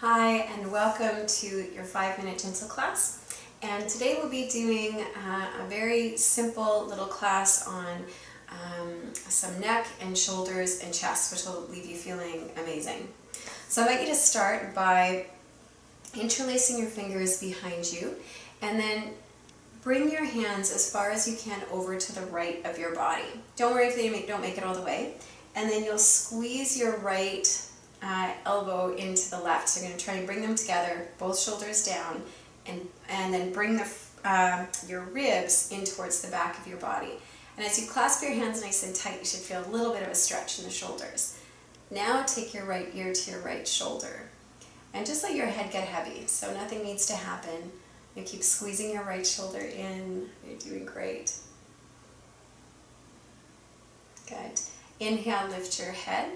Hi, and welcome to your 5-minute gentle class. And today we'll be doing a very simple little class on some neck and shoulders and chest, which will leave you feeling amazing. So I want you to start by interlacing your fingers behind you, and then bring your hands as far as you can over to the right of your body. Don't worry if they don't make it all the way. And then you'll squeeze your right elbow into the left. So you're going to try and bring them together, both shoulders down, and then bring your ribs in towards the back of your body. And as you clasp your hands nice and tight, you should feel a little bit of a stretch in the shoulders. Now take your right ear to your right shoulder, and just let your head get heavy, so nothing needs to happen. You keep squeezing your right shoulder in. You're doing great. Good. Inhale, lift your head.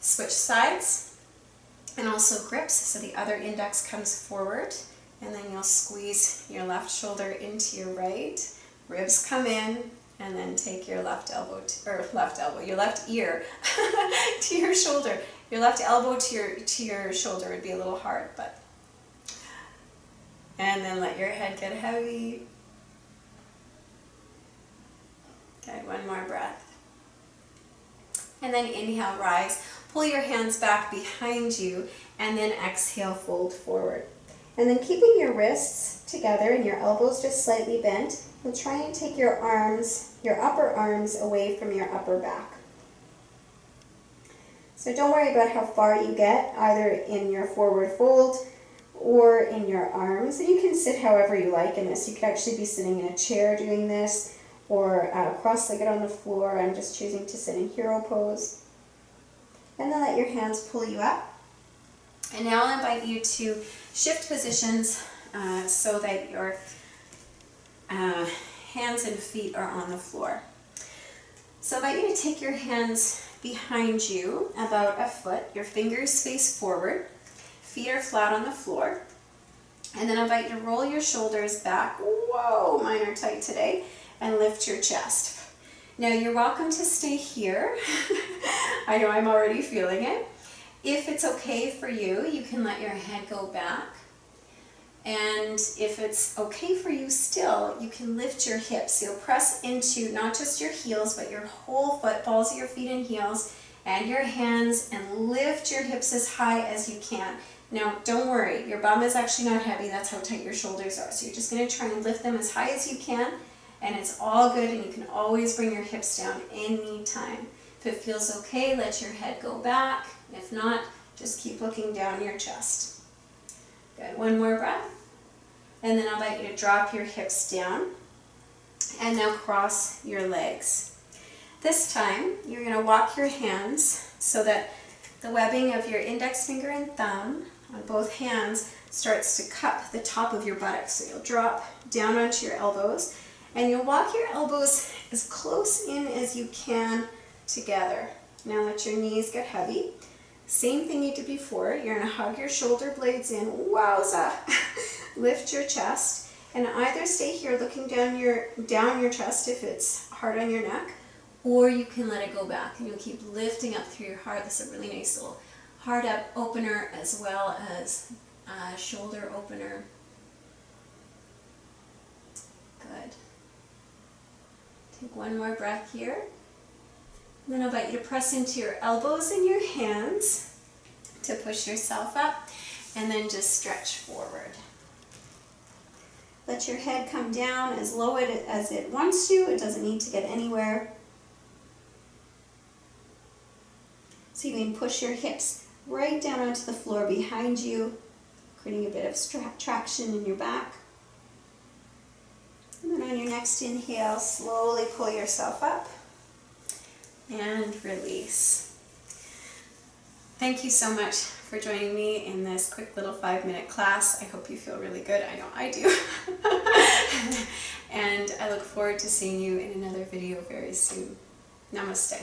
Switch sides, and also grips, so the other index comes forward, and then you'll squeeze your left shoulder into your right. Ribs come in, and then take your left your left ear to your shoulder. Your left elbow to your shoulder would be a little hard, but. And then let your head get heavy. Okay, one more breath. And then inhale, rise. Pull your hands back behind you, and then exhale, fold forward. And then keeping your wrists together and your elbows just slightly bent, you'll try and take your arms, your upper arms, away from your upper back. So don't worry about how far you get, either in your forward fold or in your arms. And you can sit however you like in this. You could actually be sitting in a chair doing this, or cross-legged on the floor. I'm just choosing to sit in hero pose. And then let your hands pull you up. And now I'll invite you to shift positions so that your hands and feet are on the floor. So I invite you to take your hands behind you about a foot. Your fingers face forward. Feet are flat on the floor. And then I invite you to roll your shoulders back. Whoa, mine are tight today. And lift your chest. Now you're welcome to stay here. I know I'm already feeling it. If it's okay for you, you can let your head go back. And if it's okay for you still, you can lift your hips. You'll press into not just your heels, but your whole foot, balls of your feet and heels, and your hands, and lift your hips as high as you can. Now, don't worry, your bum is actually not heavy. That's how tight your shoulders are. So you're just going to try and lift them as high as you can, and it's all good, and you can always bring your hips down anytime. If it feels okay, let your head go back. If not, just keep looking down your chest. Good. One more breath. And then I'll invite you to drop your hips down. And now cross your legs. This time, you're going to walk your hands so that the webbing of your index finger and thumb on both hands starts to cup the top of your buttocks. So you'll drop down onto your elbows, and you'll walk your elbows as close in as you can together. Now let your knees get heavy. Same thing you did before. You're going to hug your shoulder blades in. Wowza! Lift your chest, and either stay here looking down your chest if it's hard on your neck, or you can let it go back, and you'll keep lifting up through your heart. This is a really nice little heart up opener as well as shoulder opener. Good. Take one more breath here. Then I'll invite you to press into your elbows and your hands to push yourself up, and then just stretch forward. Let your head come down as low as it wants to. It doesn't need to get anywhere. So you can push your hips right down onto the floor behind you, creating a bit of traction in your back. And then on your next inhale, slowly pull yourself up and release. Thank you so much for joining me in this quick little 5-minute class. I hope you feel really good. I know I do. And I look forward to seeing you in another video very soon. Namaste.